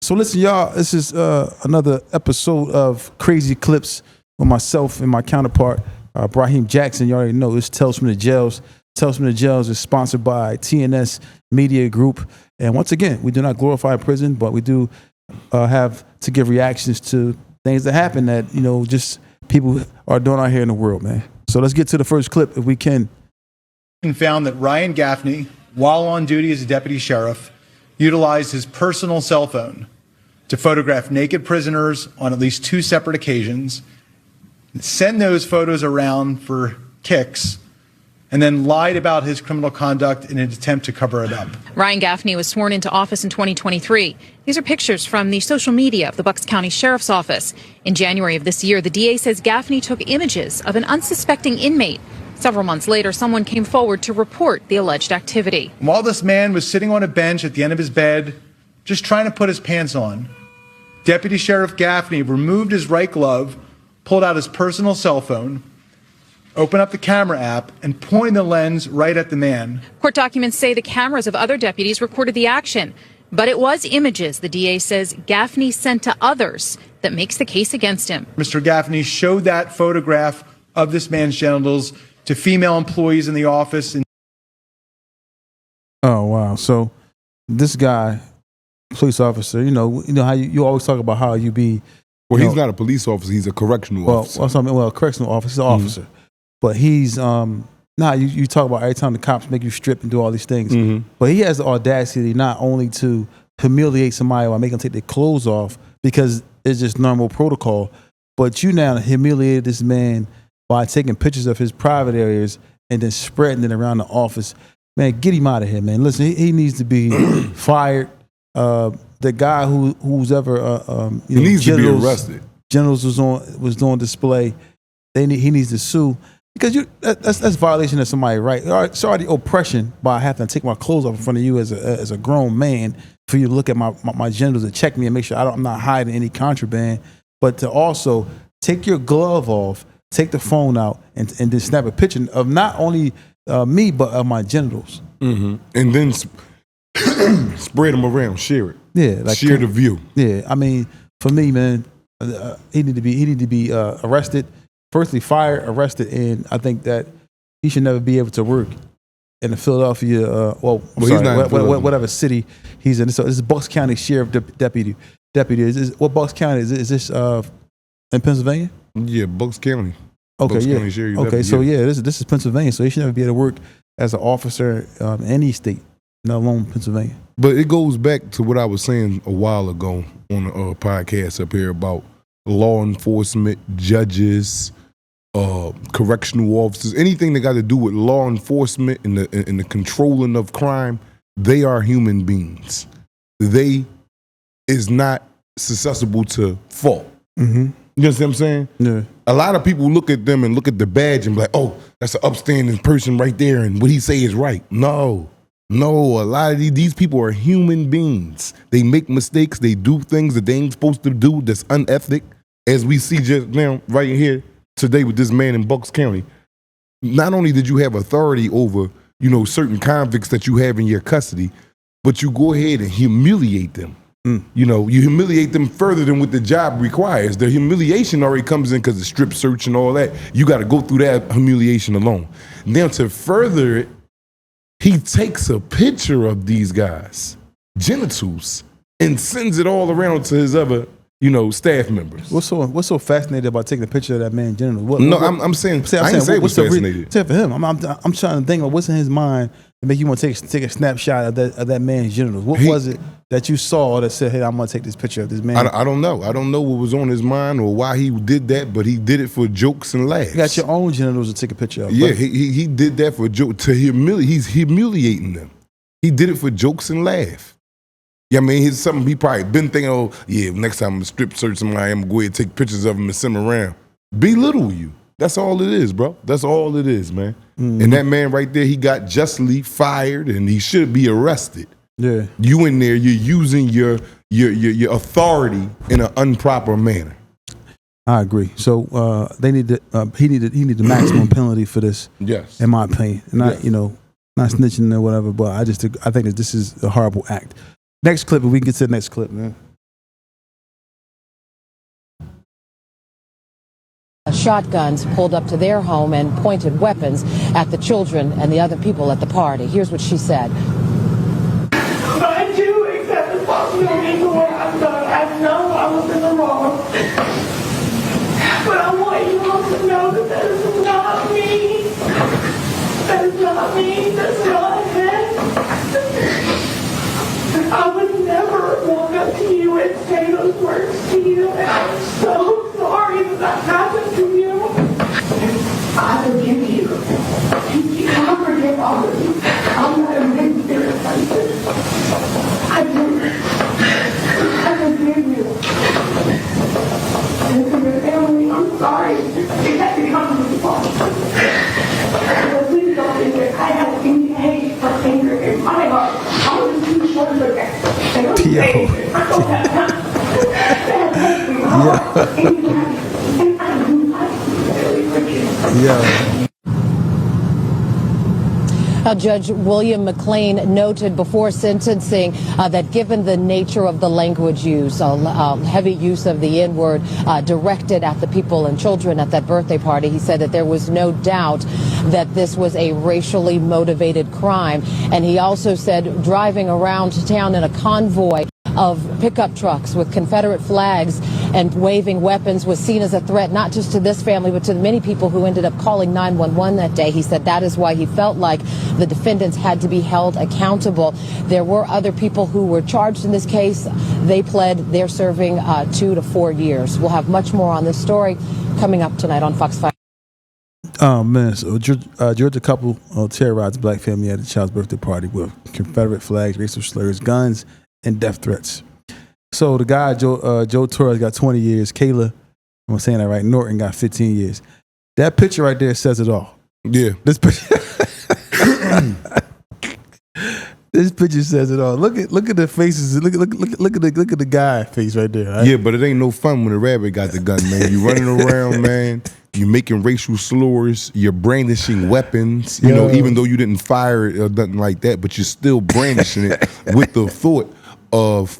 So listen, y'all, this is another episode of Crazy Clips with myself and my counterpart, Brahim Jackson. You already know this Tales from the Jails. Tales from the Jails is sponsored by TNS Media Group. And once again, we do not glorify prison, but we do have to give reactions to things that happen that, you know, just people are doing out here in the world, man. So let's get to the first clip if we can. And found that Ryan Gaffney, while on duty as a deputy sheriff, utilized his personal cell phone to photograph naked prisoners on at least 2 separate occasions, send those photos around for kicks, and then lied about his criminal conduct in an attempt to cover it up. Ryan Gaffney was sworn into office in 2023. These are pictures from the social media of the Bucks County Sheriff's Office. In January of this year, the DA says Gaffney took images of an unsuspecting inmate. Several months later, someone came forward to report the alleged activity. While this man was sitting on a bench at the end of his bed, just trying to put his pants on, Deputy Sheriff Gaffney removed his right glove, pulled out his personal cell phone, opened up the camera app, and pointed the lens right at the man. Court documents say the cameras of other deputies recorded the action, but it was images, the DA says, Gaffney sent to others that makes the case against him. Mr. Gaffney showed that photograph of this man's genitals to female employees in the office. Oh, wow. So this guy, police officer, you know how you always talk about how you be. Well, he's not a police officer. He's a correctional officer. Well, correctional officer. He's an officer. But he's, you talk about every time the cops make you strip and do all these things. But he has the audacity not only to humiliate somebody or make them take their clothes off because it's just normal protocol, but you now humiliated this man by taking pictures of his private areas and then spreading it around the office. Man, get him out of here, man. Listen, he needs to be fired. The guy who's ever he needs to be arrested. Generals was on display. He needs to sue because that's violation of somebody's right. It's already oppression by having to take my clothes off in front of you as a grown man for you to look at my genitals and check me and make sure I'm not hiding any contraband. But to also take your glove off, take the phone out, and then snap a picture of not only me but of my genitals, and then spread them around, share it. Yeah, like share the view. Yeah, I mean, for me, man, he need to be arrested. Firstly, fired, arrested, and I think that he should never be able to work in the Philadelphia. Whatever city he's in. So this is Bucks County Sheriff Deputy. What Bucks County is this in Pennsylvania? Yeah, Bucks County. Okay, Bucks yeah. County Sheriff Okay, Deputy, so this is Pennsylvania. So he should never be able to work as an officer in any state, not alone Pennsylvania. But it goes back to what I was saying a while ago on a podcast up here about law enforcement, judges, correctional officers, anything that got to do with law enforcement and the controlling of crime. They are human beings. They is not susceptible to fault. You know what I'm saying? Yeah. A lot of people look at them and look at the badge and be like, oh, that's an upstanding person right there and what he say is right. No, a lot of these people are human beings. They make mistakes. They do things that they ain't supposed to do that's unethic, as we see just now right here today with this man in Bucks County. Not only did you have authority over, certain convicts that you have in your custody, but you go ahead and humiliate them. You humiliate them further than what the job requires. The humiliation already comes in because of strip search and all that. You got to go through that humiliation alone. Now to further it, he takes a picture of these guys' genitals and sends it all around to his other, staff members. What's so fascinating about taking a picture of that man's genitals? I'm saying I ain't say what's fascinating. For him, I'm trying to think of what's in his mind to make you want to take a snapshot of that man's genitals. What was it that you saw that said, "Hey, I'm gonna take this picture of this man"? I don't know. I don't know what was on his mind or why he did that, but he did it for jokes and laughs. You got your own genitals to take a picture of. Yeah, he did that for joke to humiliate. He's humiliating them. He did it for jokes and laugh. Yeah, I mean, it's something he probably been thinking. Oh, yeah, next time I'm gonna strip search somebody, I'm gonna go ahead and take pictures of him and send them around. Belittle you. That's all it is, bro. That's all it is, man. And that man right there, he got justly fired, and he should be arrested. Yeah, you in there, you're using your authority in an improper manner. I agree. So he needed the maximum penalty for this. Yes, in my opinion, not not snitching or whatever. But I think that this is a horrible act. Next clip, if we can get to the next clip, man. shotguns pulled up to their home and pointed weapons at the children and the other people at the party. Here's what she said. I do accept responsibility for what I've done. I know I was in the wrong. But I want you all to know that that is not me. That is not me. That's not him. I would never walk up to you and say those words to you. And I'm so sorry that happened to you. I forgive you. I forgive all of you. I'm not a big spirit person. I do. I forgive you. And to your family, I'm sorry. It had to come to this point. But please don't think that I have any hate or anger in my heart. I was too short for that. And I'm saying I don't have time. That hurt me hard. And I do not really forgive. Yeah. Judge William McLean noted before sentencing that given the nature of the language use, heavy use of the N-word directed at the people and children at that birthday party, he said that there was no doubt that this was a racially motivated crime. And he also said driving around town in a convoy of pickup trucks with Confederate flags and waving weapons was seen as a threat, not just to this family, but to the many people who ended up calling 911 that day. He said that is why he felt like the defendants had to be held accountable. There were other people who were charged in this case. They pled. They're serving 2 to 4 years. We'll have much more on this story coming up tonight on Fox 5. Oh man, so Georgia couple terrorized black family at a child's birthday party with Confederate flags, racial slurs, guns, and death threats. So the guy, Joe Torres, got 20 years. Kayla, I'm saying that right, Norton got 15 years. That picture right there says it all. Yeah. This picture, this picture says it all. Look at the faces. Look at the guy face right there. Right? Yeah, but it ain't no fun when the rabbit got the gun, man. You running around, man. You're making racial slurs. You're brandishing weapons. You know, even though you didn't fire it or nothing like that, but you're still brandishing it with the thought of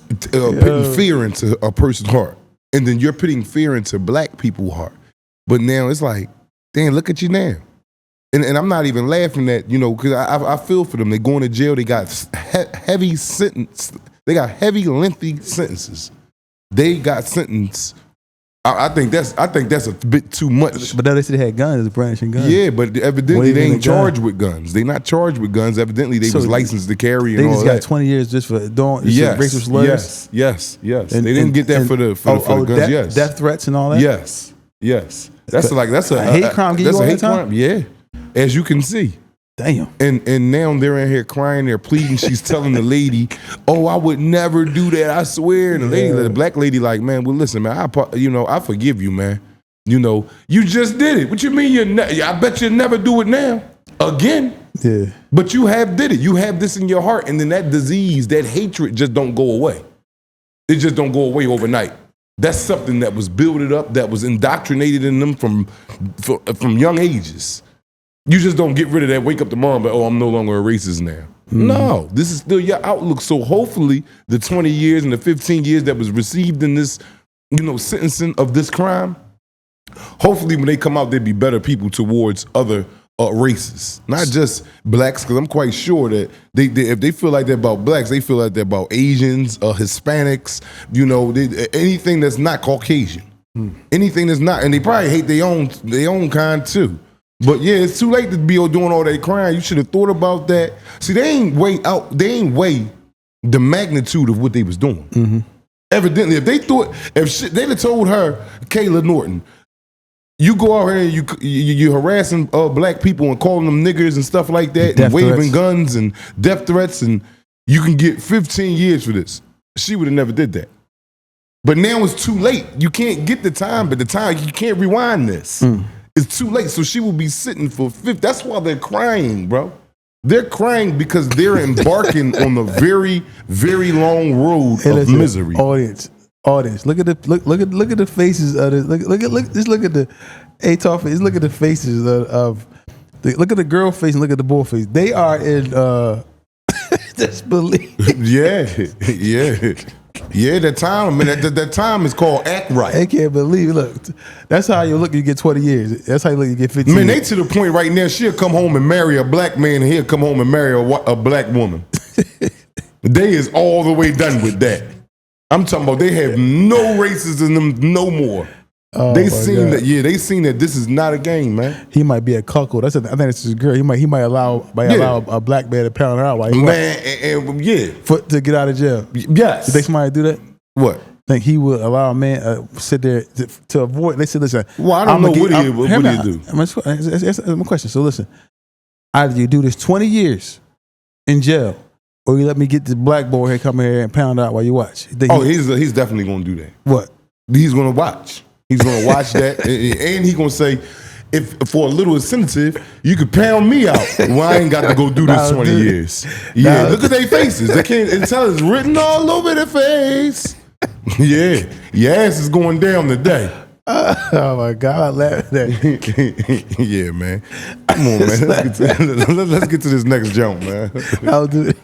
putting fear into a person's heart. And then you're putting fear into black people's heart. But now it's like, damn, look at you now. And I'm not even laughing at, you know, because I feel for them. They going to jail. They got heavy sentence. They got heavy, lengthy sentences. They got sentenced. I think that's a bit too much. But now they said they had guns, brandishing guns. Yeah, but evidently they ain't charged with guns. They not charged with guns. Evidently they was licensed to carry and all that. They just got 20 years just for doing racial slurs. Yes. And they didn't get that for the guns. Yes, death threats and all that. Yes. That's a hate crime. That's a hate crime. Yeah, as you can see. Damn. And now they're in here crying, they're pleading. She's telling the lady, "Oh, I would never do that. I swear." And the black lady, like, man, well, listen, man, I forgive you, man. You know, you just did it. What you mean? I bet you never do it now again. Yeah. But you have did it. You have this in your heart, and then that disease, that hatred, just don't go away. It just don't go away overnight. That's something that was built up, that was indoctrinated in them from young ages. You just don't get rid of that, wake up tomorrow and be, oh, I'm no longer a racist now. Mm-hmm. No, this is still your outlook. So hopefully the 20 years and the 15 years that was received in this, sentencing of this crime, hopefully when they come out, they'd be better people towards other races, not just blacks, because I'm quite sure that if they feel like they're about blacks, they feel like they're about Asians, Hispanics, anything that's not Caucasian, anything that's not, and they probably hate their own kind too. But yeah, it's too late to be doing all that crime. You should have thought about that. See, they ain't weigh the magnitude of what they was doing. Mm-hmm. Evidently, they'd have told her, Kayla Norton, you go out here and you harassing black people and calling them niggers and stuff like that, and waving guns and death threats, and you can get 15 years for this. She would have never did that. But now it's too late. You can't get the time, but you can't rewind this. It's too late, so she will be sitting for 50. That's why they're crying, bro. They're crying because they're embarking on a very, very long road of misery. Audience, look at the faces of this. Look at the Tawfiq. Look at the faces look at the girl face and look at the boy face. They are in disbelief. Yeah. Yeah, that time. I mean, that time is called act right. They can't believe. Look, that's how you look. You get 20 years. That's how you look. You get 15. Man, they to the point right now. She'll come home and marry a black man, and he'll come home and marry a black woman. They is all the way done with that. I'm talking about they have no racism in them no more. Oh, they seen that. Yeah, they seen that this is not a game, man. He might be a cuckold. I think that's his girl. He might allow a black man to pound her out while he to get out of jail. Yes. You think somebody do that? What? Think he would allow a man sit there to avoid? They said, listen. Well, I don't know what do you do. That's my question. So listen, either you do this 20 years in jail, or you let me get this black boy here come here and pound out while you watch. He's definitely going to do that. What? He's going to watch. He's going to watch that, and he's going to say, if for a little incentive, you could pound me out. Well, I ain't got to go do this 20 years. Yeah, look at their faces. They can't tell it's written all over their face. Yeah, your ass is going down today. Oh my God, I laugh at that. Yeah, man. Come on, man. Let's get to this next jump, man. I'll do it.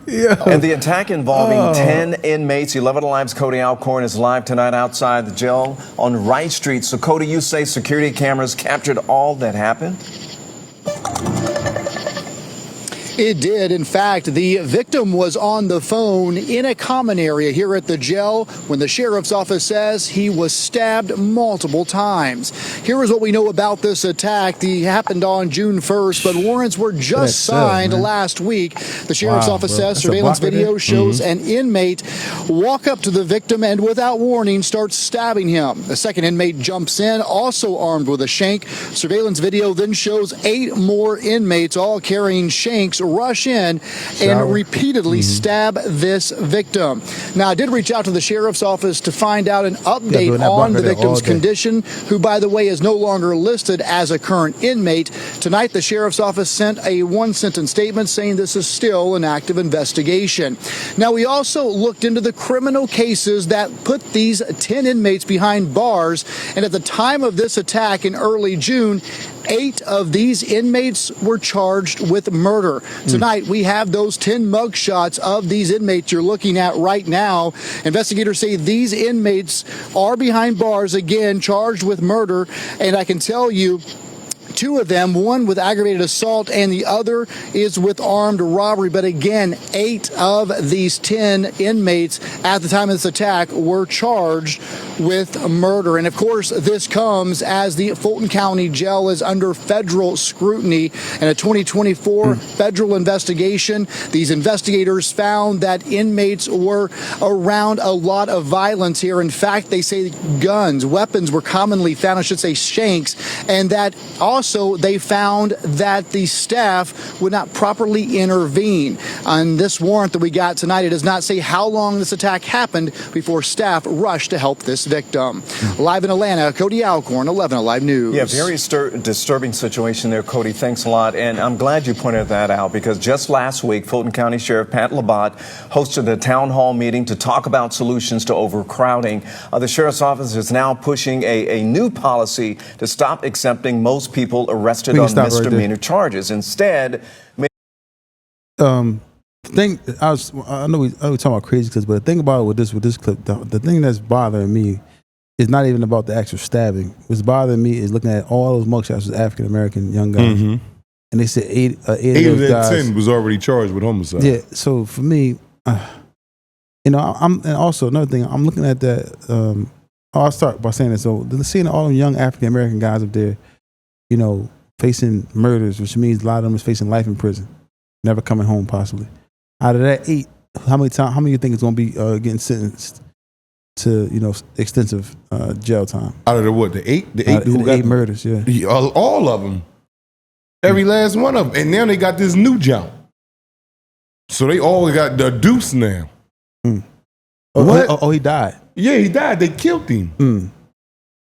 Yeah. And the attack involving 10 inmates, 11 lives. Cody Alcorn is live tonight outside the jail on Wright Street. So, Cody, you say security cameras captured all that happened? It did. In fact, the victim was on the phone in a common area here at the jail when the sheriff's office says he was stabbed multiple times. Here is what we know about this attack. It happened on June 1st, but warrants were just signed last week. The sheriff's office says surveillance video shows an inmate walk up to the victim and without warning starts stabbing him. The second inmate jumps in, also armed with a shank. Surveillance video then shows 8 more inmates, all carrying shanks, rush in and repeatedly stab this victim. Now, I did reach out to the sheriff's office to find out an update on the victim's condition, who, by the way, is no longer listed as a current inmate. Tonight, the sheriff's office sent a one-sentence statement saying this is still an active investigation. Now, we also looked into the criminal cases that put these 10 inmates behind bars, and at the time of this attack in early June, 8 of these inmates were charged with murder. Tonight, we have those 10 mugshots of these inmates you're looking at right now. Investigators say these inmates are behind bars, again, charged with murder. And I can tell you, 2 of them, one with aggravated assault and the other is with armed robbery. But again, 8 of these 10 inmates at the time of this attack were charged with murder. And of course, this comes as the Fulton County Jail is under federal scrutiny. In a 2024 federal investigation, these investigators found that inmates were around a lot of violence here. In fact, they say weapons were commonly found, I should say shanks, and that also they found that the staff would not properly intervene. On this warrant that we got tonight, it does not say how long this attack happened before staff rushed to help this victim. Live in Atlanta, Cody Alcorn, 11 Alive News. Yeah, very disturbing situation there, Cody. Thanks a lot. And I'm glad you pointed that out, because just last week, Fulton County Sheriff Pat Labatt hosted a town hall meeting to talk about solutions to overcrowding. The sheriff's office is now pushing a new policy to stop accepting most people arrested on misdemeanor charges. Instead, I know we talking about crazy clips, but the thing about it with this clip, the thing that's bothering me is not even about the actual stabbing. What's bothering me is looking at all those mugshots of African American young guys, and they said 8 of those guys, 10 was already charged with homicide. Yeah, so for me, and also another thing, I'm looking at that. I'll start by saying this. So seeing all them young African American guys up there, facing murders, which means a lot of them is facing life in prison, never coming home possibly. Out of that 8, how many do you think is going to be getting sentenced to extensive jail time? Out of the what? The 8? The 8 murders, yeah. All of them. Every last one of them. And now they got this new jump. So they all got the deuce now. Oh, he died. Yeah, he died. They killed him.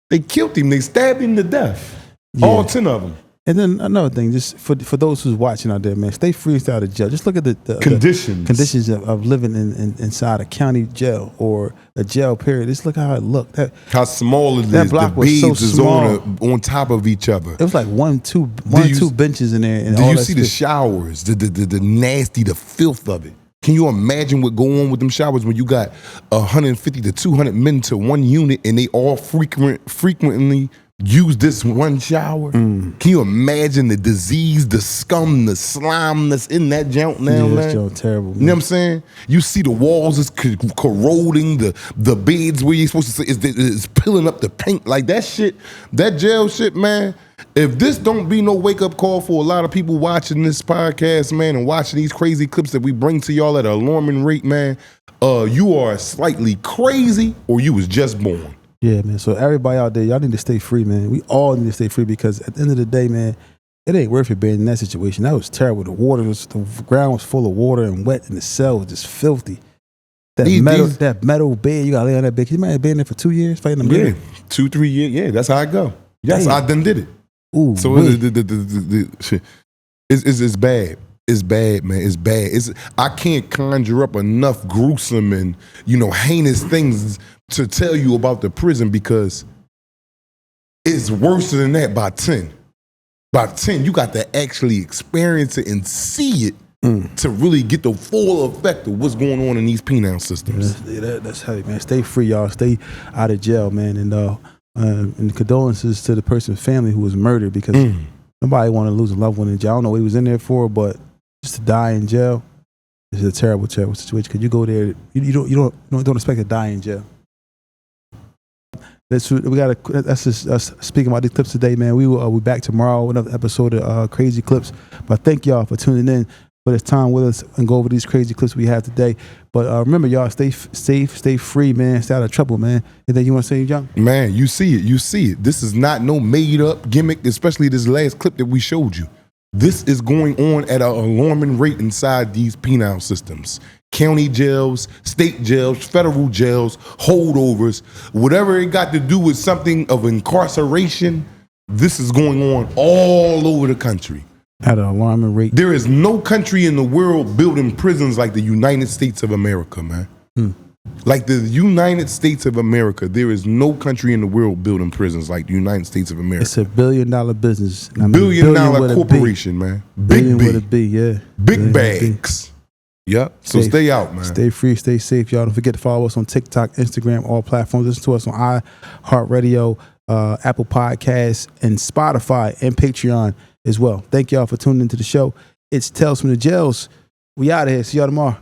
They killed him. They stabbed him to death. Yeah. All 10 of them. And then another thing, just for those who's watching out there, man, stay freezed out of jail. Just look at the conditions of living inside a county jail or a jail period. Just look how it looked. How small it is. That block the was so beds small. Is on top of each other. It was like one, two benches in there. And do you see the showers, the nasty, the filth of it? Can you imagine what go on with them showers when you got 150 to 200 men to one unit and they all frequently use this one shower? Can you imagine the disease, the scum, the slime that's in that junk now, man? That's junk terrible, man. You know what I'm saying? You see the walls is corroding, the beds where you're supposed to sit is peeling up the paint. Like that shit, that jail shit, man. If this don't be no wake-up call for a lot of people watching this podcast, man, and watching these crazy clips that we bring to y'all at an alarming rate, man, you are slightly crazy or you was just born. Yeah, man. So everybody out there, y'all need to stay free, man. We all need to stay free because at the end of the day, man, it ain't worth it being in that situation. That was terrible. The ground was full of water and wet, and the cell was just filthy. That metal bed, you got to lay on that bed. You might have been there for 2 years fighting them. Yeah, 2-3 years. Yeah, that's how I go. Yes, I done did it. Ooh, so it's bad. It's bad, man. It's bad. I can't conjure up enough gruesome and heinous things to tell you about the prison because it's worse than that by 10. By 10, you got to actually experience it and see it to really get the full effect of what's going on in these penal systems. That's heavy, man. Stay free, y'all. Stay out of jail, man. And condolences to the person's family who was murdered because nobody want to lose a loved one in jail. I don't know what he was in there for, but just to die in jail is a terrible, terrible situation. Because you go there, you don't expect to die in jail. That's just us speaking about these clips today, man. We will be back tomorrow with another episode of Crazy Clips. But thank y'all for tuning in for this time with us and go over these crazy clips we have today. But remember, y'all, stay safe, stay free, man. Stay out of trouble, man. Anything you want to say, John? Man, you see it. This is not no made up gimmick, especially this last clip that we showed you. This is going on at an alarming rate inside these penal systems. County jails, state jails, federal jails, holdovers, whatever it got to do with something of incarceration, this is going on all over the country. At an alarming rate. There is no country in the world building prisons like the United States of America, man. Like the United States of America, there is no country in the world building prisons like the United States of America. It's $1 billion business. Billion dollar corporation, man. Billion with a B, yeah. Big bags. Yep. So stay out, man. Stay free, stay safe, y'all. Don't forget to follow us on TikTok, Instagram, all platforms. Listen to us on iHeartRadio, Apple Podcasts, and Spotify, and Patreon as well. Thank y'all for tuning into the show. It's Tales from the Jails. We out of here. See y'all tomorrow.